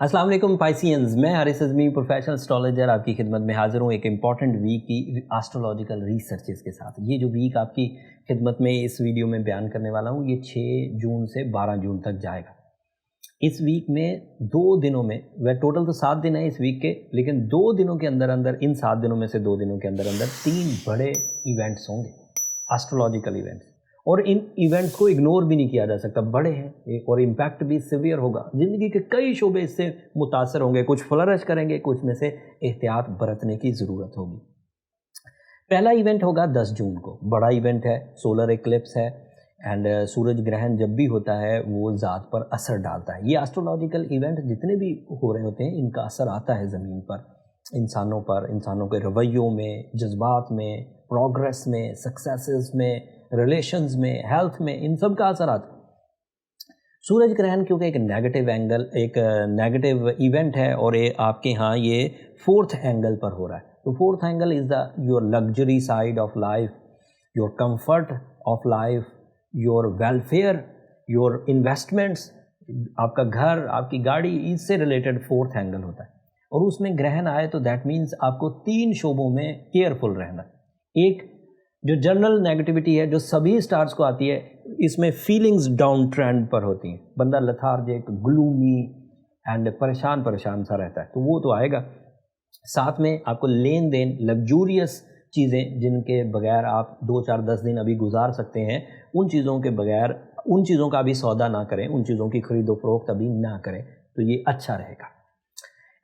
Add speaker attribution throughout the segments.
Speaker 1: अस्सलाम वालेकुम पाइसियंस, मैं हारिस अज़मी प्रोफेशनल एस्ट्रोलॉजर आपकी खिदमत में हाज़िर हूँ एक इम्पॉर्टेंट वीक की एस्ट्रोलॉजिकल रिसर्चेस के साथ। ये जो वीक आपकी खिदमत में इस वीडियो में बयान करने वाला हूँ ये 6 जून से 12 जून तक जाएगा। इस वीक में 2 दिनों में, वह टोटल तो 7 दिन है इस वीक के, लेकिन 2 दिनों के अंदर अंदर, इन 7 दिनों में से 2 दिनों के अंदर अंदर 3 बड़े इवेंट्स होंगे, एस्ट्रोलॉजिकल इवेंट्स, और इन इवेंट्स को इग्नोर भी नहीं किया जा सकता। बड़े हैं और इम्पैक्ट भी सीवियर होगा। ज़िंदगी के कई शोबे इससे मुतासर होंगे, कुछ फ्लरिश करेंगे, कुछ में से एहतियात बरतने की ज़रूरत होगी। पहला इवेंट होगा 10 जून को, बड़ा इवेंट है, सोलर एक्लिप्स है एंड सूरज ग्रहण जब भी होता है वो ज़ात पर असर डालता है। ये एस्ट्रोलॉजिकल इवेंट जितने भी हो रहे होते हैं इनका असर आता है ज़मीन पर, इंसानों के रवैयों में, जज्बात में, प्रोग्रेस में, सक्सेसेस में, रिलेशंस में, हेल्थ में, इन सब का असर आता है। सूरज ग्रहण क्योंकि एक नेगेटिव इवेंट है और ये आपके यहाँ ये 4th एंगल पर हो रहा है। तो 4th angle is the your luxury side of life, your comfort of life, your welfare, your investments, आपका घर, आपकी गाड़ी, इससे रिलेटेड 4th एंगल होता है। और उसमें ग्रहण आए तो दैट मीन्स आपको 3 शोबों में केयरफुल रहना। एक जो जनरल नेगेटिविटी है जो सभी स्टार्स को आती है, इसमें फीलिंग्स डाउन ट्रेंड पर होती हैं, बंदा लथार्जिक, ग्लूमी एंड परेशान सा रहता है, तो वो तो आएगा। साथ में आपको लेन देन, लग्जूरियस चीज़ें जिनके बगैर आप 2, 4, 10 दिन अभी गुजार सकते हैं, उन चीज़ों के बगैर, उन चीज़ों का अभी सौदा ना करें, उन चीज़ों की खरीदो फरोख्त अभी ना करें, तो ये अच्छा रहेगा।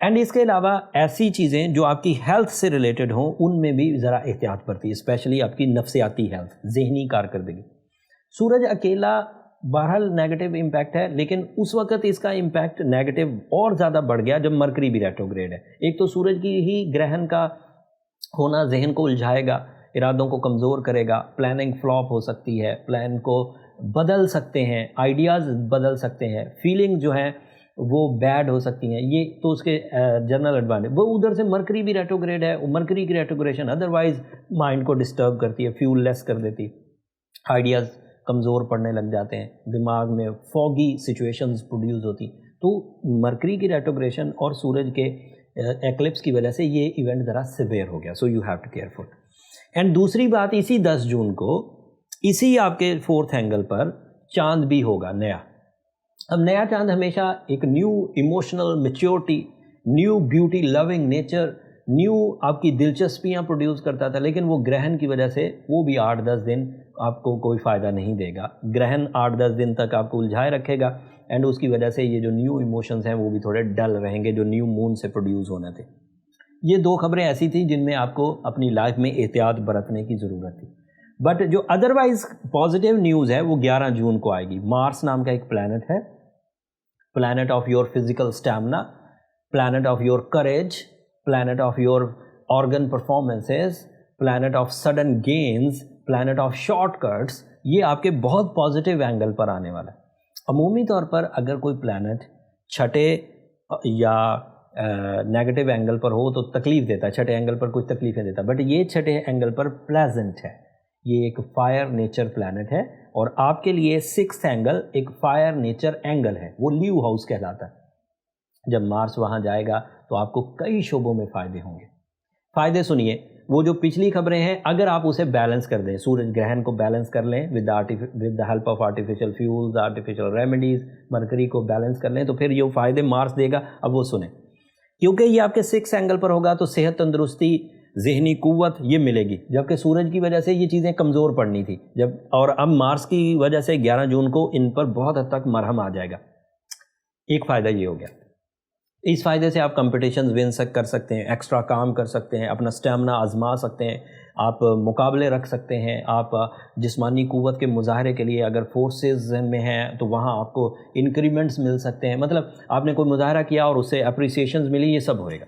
Speaker 1: एंड इसके अलावा ऐसी चीज़ें जो आपकी हेल्थ से रिलेटेड हों उनमें भी ज़रा एहतियात बरती, स्पेशली आपकी नफ्सियाती हेल्थ, ज़हनी कारकर्दगी। सूरज अकेला बहरहाल नेगेटिव इम्पैक्ट है, लेकिन उस वक़्त इसका इम्पैक्ट नेगेटिव और ज़्यादा बढ़ गया जब मरकरी भी रेट्रोग्रेड है। एक तो सूरज की ही ग्रहण का होना जहन को उलझाएगा, इरादों को कमज़ोर करेगा, प्लानिंग फ्लॉप हो सकती है, प्लान को बदल सकते हैं, आइडियाज़ बदल सकते हैं, फीलिंग जो है वो बैड हो सकती हैं। ये तो उसके जनरल एडवांटेज। वो उधर से मरकरी भी रेट्रोग्रेड है, वो मरकरी की रेट्रोग्रेशन अदरवाइज माइंड को डिस्टर्ब करती है, फ्यूल लेस कर देती है, आइडियाज़ कमज़ोर पड़ने लग जाते हैं, दिमाग में फॉगी सिचुएशंस प्रोड्यूस होती। तो मरकरी की रेट्रोग्रेशन और सूरज के एक्लिप्स की वजह से ये इवेंट ज़रा सिवियर हो गया, so you have to careful. And दूसरी बात, इसी 10 जून को इसी आपके 4th एंगल पर चांद भी होगा नया। अब नया चांद हमेशा एक new emotional maturity, new beauty loving nature, new आपकी दिलचस्पियां प्रोड्यूस करता था, लेकिन वो ग्रहण की वजह से वो भी 8-10 दिन आपको कोई फ़ायदा नहीं देगा। ग्रहण 8-10 दिन तक आपको उलझाए रखेगा एंड उसकी वजह से ये जो न्यू इमोशंस हैं वो भी थोड़े डल रहेंगे जो न्यू मून से प्रोड्यूस होने थे। ये 2 खबरें ऐसी थी जिनमें आपको अपनी लाइफ में एहतियात बरतने की ज़रूरत थी। बट जो अदरवाइज पॉजिटिव न्यूज़ है वो 11 जून को आएगी। मार्स नाम का एक प्लैनेट है, planet of your physical stamina, planet of your courage, planet of your organ performances, planet of sudden gains, planet of shortcuts, ये आपके बहुत पॉजिटिव एंगल पर आने वाला है। अमूमी तौर पर अगर कोई प्लैनेट छठे या नेगेटिव एंगल पर हो तो तकलीफ़ देता है, छठे एंगल पर कोई तकलीफ़ नहीं देता, बट ये छठे एंगल पर प्लेजेंट है। ये एक फायर नेचर प्लैनेट है और आपके लिए 6th एंगल एक फायर नेचर एंगल है, वो लीव हाउस कहलाता है। जब मार्स वहाँ जाएगा तो आपको कई शोबों में फ़ायदे होंगे। फ़ायदे सुनिए, वो जो पिछली खबरें हैं अगर आप उसे बैलेंस कर दें, सूरज ग्रहण को बैलेंस कर लें with the help of artificial fuels, artificial remedies, mercury को बैलेंस कर लें तो फिर ये फ़ायदे मार्स देगा। अब वो सुने, क्योंकि ये आपके 6th एंगल पर होगा तो सेहत, तंदुरुस्ती, ज़हनी कुव्वत ये मिलेगी, जबकि सूरज की वजह से ये चीज़ें कमज़ोर पड़नी थी जब, और अब मार्स की वजह से 11 जून को इन पर बहुत हद तक मरहम आ जाएगा। एक फ़ायदा ये हो गया। इस फ़ायदे से आप कंपटीशंस विन कर सकते हैं, एक्स्ट्रा काम कर सकते हैं, अपना स्टेमिना आजमा सकते हैं, आप मुकाबले रख सकते हैं, आप जिस्मानी कुव्वत के मुजाहरे के लिए अगर फोर्सेस में हैं तो वहाँ आपको इंक्रीमेंट्स मिल सकते हैं। मतलब आपने कोई मुजाहरा किया और उससे अप्रिसिएशंस मिली, ये सब होएगा।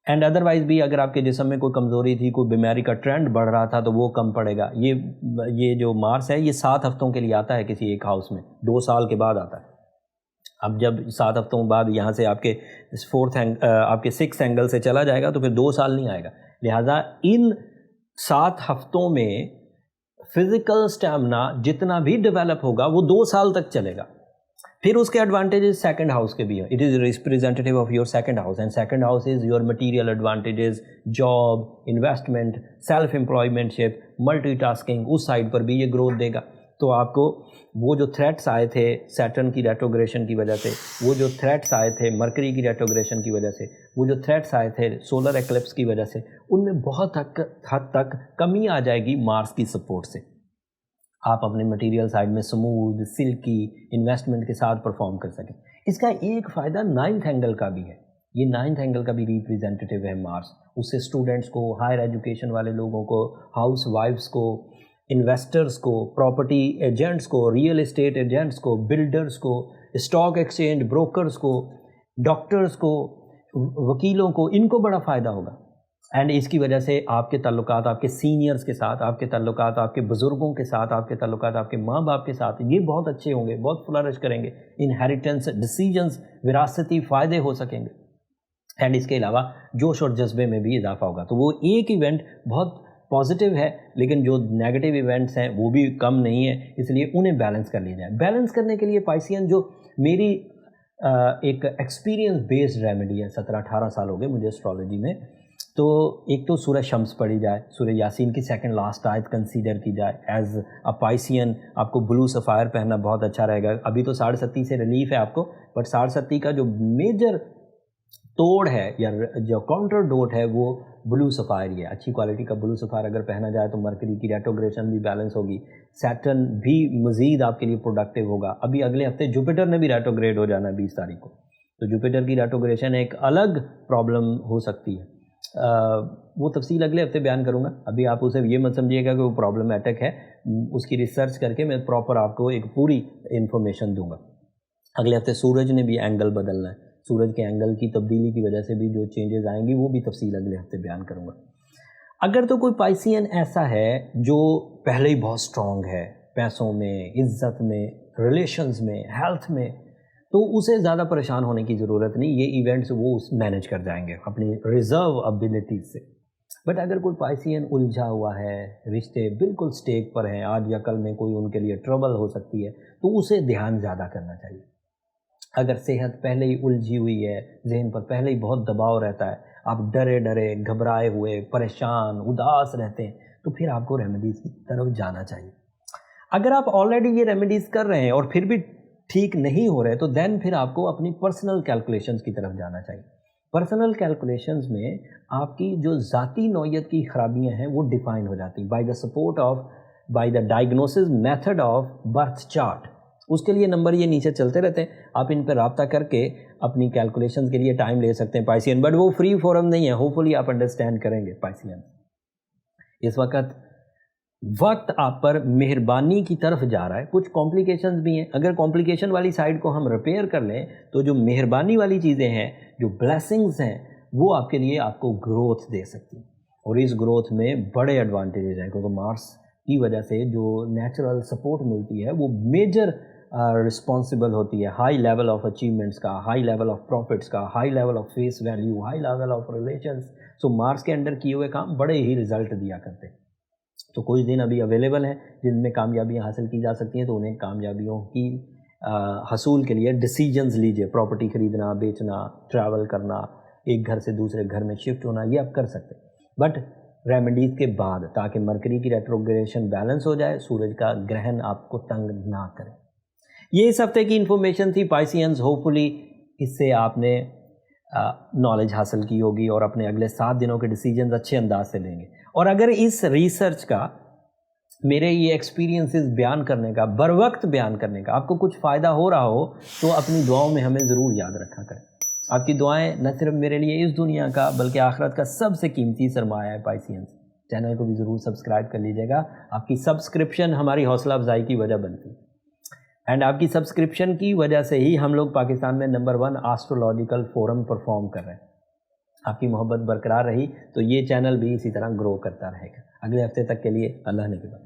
Speaker 1: एंड अदरवाइज़ भी अगर आपके जिस्म में कोई कमज़ोरी थी, कोई बीमारी का ट्रेंड बढ़ रहा था तो वो कम पड़ेगा। ये जो मार्स है ये 7 हफ्तों के लिए आता है किसी एक हाउस में, 2 साल के बाद आता है। अब जब 7 हफ्तों बाद यहाँ से आपके 6th एंगल से चला जाएगा तो फिर 2 साल नहीं आएगा। लिहाजा इन 7 हफ्तों में फिज़िकल स्टैमिना जितना भी डेवलप होगा वो 2 साल तक चलेगा। फिर उसके एडवांटेजेस सेकंड हाउस के भी हैं. It is representative of your second house, and second house is your material advantages, job, investment, self employmentship, multitasking, उस साइड पर भी ये ग्रोथ देगा. तो आपको वो जो थ्रेट्स आए थे सैटर्न की रेट्रोग्रेशन की वजह से, वो जो थ्रेट्स आए थे मरकरी की रेट्रोग्रेशन की वजह से, वो जो थ्रेट्स आए थे सोलर एक्लिप्स की वजह से, उनमें बहुत हद तक कमी आ जाएगी मार्स की सपोर्ट से. आप अपने मटेरियल साइड में स्मूथ, सिल्की इन्वेस्टमेंट के साथ परफॉर्म कर सकें. इसका एक फ़ायदा 9th एंगल का भी है. ये 9th एंगल का भी रिप्रेजेंटेटिव है मार्स. उससे स्टूडेंट्स को, हायर एजुकेशन वाले लोगों को, हाउस वाइफ्स को, इन्वेस्टर्स को, प्रॉपर्टी एजेंट्स को, रियल एस्टेट एजेंट्स को, बिल्डर्स को, स्टॉक एक्सचेंज ब्रोकर्स को, डॉक्टर्स को, वकीलों को, इनको बड़ा फ़ायदा होगा. एंड इसकी वजह से आपके ताल्लुकात आपके सीनियर्स के साथ, आपके ताल्लुकात आपके बुज़ुर्गों के साथ, आपके ताल्लुकात आपके माँ बाप के साथ, ये बहुत अच्छे होंगे, बहुत फ्लरिश करेंगे. इनहेरिटेंस, डिसीजंस, विरासती फ़ायदे हो सकेंगे. एंड इसके अलावा जोश और जज्बे में भी इजाफा होगा. तो वो एक इवेंट बहुत पॉजिटिव है, लेकिन जो नेगेटिव इवेंट्स हैं वो भी कम नहीं है, इसलिए उन्हें बैलेंस कर लिया जाए. बैलेंस करने के लिए पाइसियन, जो मेरी एक एक्सपीरियंस बेस्ड रेमेडी है, 17-18 साल हो गए मुझे एस्ट्रोलॉजी में. तो एक तो सूरह शम्स पढ़ी जाए, सूरह यासीन की सेकंड लास्ट आयत कंसीडर की जाए. एज अ पाइसियन आपको ब्लू सफ़ायर पहनना बहुत अच्छा रहेगा. अभी तो 7.5 से रिलीफ है आपको, बट 7.5 का जो मेजर तोड़ है या जो काउंटर डोट है वो ब्लू सफ़ायर ही है. अच्छी क्वालिटी का ब्लू सफ़ायर अगर पहना जाए तो मरकरी की रेट्रोग्रेशन भी बैलेंस होगी, सैटर्न भी मज़ीद आपके लिए प्रोडक्टिव होगा. अभी अगले हफ्ते जुपिटर ने भी रेट्रोग्रेड हो जाना है 20 तारीख को. तो जुपिटर की रेट्रोग्रेशन एक अलग प्रॉब्लम हो सकती है. वो तफसील अगले हफ्ते बयान करूँगा. अभी आप उसे ये मत समझिएगा कि वो प्रॉब्लमेटिक है. उसकी रिसर्च करके मैं प्रॉपर आपको एक पूरी इन्फॉर्मेशन दूंगा. अगले हफ्ते सूरज ने भी एंगल बदलना है. सूरज के एंगल की तब्दीली की वजह से भी जो चेंजेस आएंगी वो भी तफसील अगले हफ्ते बयान करूँगा. अगर तो कोई पाइसियन ऐसा है जो पहले ही बहुत स्ट्रॉन्ग है पैसों में, इज़्ज़त में, रिलेशंस में, हेल्थ में, तो उसे ज़्यादा परेशान होने की ज़रूरत नहीं. ये इवेंट्स वो मैनेज कर जाएंगे अपनी रिज़र्व एबिलिटीज़ से. बट अगर कोई पाइसियन उलझा हुआ है, रिश्ते बिल्कुल स्टेक पर हैं, आज या कल में कोई उनके लिए ट्रबल हो सकती है, तो उसे ध्यान ज़्यादा करना चाहिए. अगर सेहत पहले ही उलझी हुई है, जहन पर पहले ही बहुत दबाव रहता है, आप डरे डरे, घबराए हुए, परेशान, उदास रहते हैं, तो फिर आपको रेमेडीज़ की तरफ जाना चाहिए. अगर आप ऑलरेडी ये रेमेडीज़ कर रहे हैं और फिर भी ठीक नहीं हो रहे, तो देन फिर आपको अपनी पर्सनल कैलकुलेशंस की तरफ जाना चाहिए. पर्सनल कैलकुलेशंस में आपकी जो ज़ाती नौइयत की ख़राबियाँ हैं वो डिफ़ाइन हो जाती by the support of by the diagnosis method of birth chart. उसके लिए नंबर ये नीचे चलते रहते हैं, आप इन पर रब्ता करके अपनी कैलकुलेशंस के लिए टाइम ले सकते हैं पाइसियन. बट वो फ्री फोरम नहीं है, होपफुली आप अंडरस्टैंड करेंगे पाइसियन. इस वक्त आप पर मेहरबानी की तरफ जा रहा है. कुछ कॉम्प्लिकेशंस भी हैं. अगर कॉम्प्लिकेशन वाली साइड को हम रिपेयर कर लें तो जो मेहरबानी वाली चीज़ें हैं, जो ब्लेसिंग्स हैं, वो आपके लिए आपको ग्रोथ दे सकती हैं. और इस ग्रोथ में बड़े एडवांटेजेस हैं, क्योंकि मार्स की वजह से जो नेचुरल सपोर्ट मिलती है वो मेजर रिस्पॉन्सिबल होती है हाई लेवल ऑफ अचीवमेंट्स का, हाई लेवल ऑफ प्रॉफिट्स का, high level of face value, high level of relations. So Mars के अंडर किए हुए काम बड़े ही रिजल्ट दिया करते हैं. तो कुछ दिन अभी अवेलेबल हैं जिनमें कामयाबियाँ हासिल की जा सकती हैं. तो उन्हें कामयाबियों की हसूल के लिए डिसीजंस लीजिए. प्रॉपर्टी ख़रीदना, बेचना, ट्रैवल करना, एक घर से दूसरे घर में शिफ्ट होना, ये आप कर सकते हैं, बट रेमेडीज़ के बाद, ताकि मरकरी की रेट्रोग्रेशन बैलेंस हो जाए, सूरज का ग्रहण आपको तंग ना करे. ये इस हफ्ते की इन्फॉर्मेशन थी पाइसियंस. होपफुली इससे आपने नॉलेज हासिल की होगी और अपने अगले 7 दिनों के डिसीजंस अच्छे अंदाज से लेंगे. और अगर इस रिसर्च का, मेरे ये एक्सपीरियंसेस बयान करने का, बर वक्त बयान करने का आपको कुछ फ़ायदा हो रहा हो, तो अपनी दुआओं में हमें ज़रूर याद रखा करें. आपकी दुआएं न सिर्फ मेरे लिए इस दुनिया का बल्कि आखिरत का सबसे कीमती सरमाया है पाइसियंस. चैनल को भी ज़रूर सब्सक्राइब कर लीजिएगा. आपकी सब्सक्रिप्शन हमारी हौसला अफजाई की वजह बनती है. एंड आपकी सब्सक्रिप्शन की वजह से ही हम लोग पाकिस्तान में नंबर 1 एस्ट्रोलॉजिकल फोरम परफॉर्म कर रहे हैं. आपकी मोहब्बत बरकरार रही तो ये चैनल भी इसी तरह ग्रो करता रहेगा. अगले हफ्ते तक के लिए अल्लाह ने के बाद.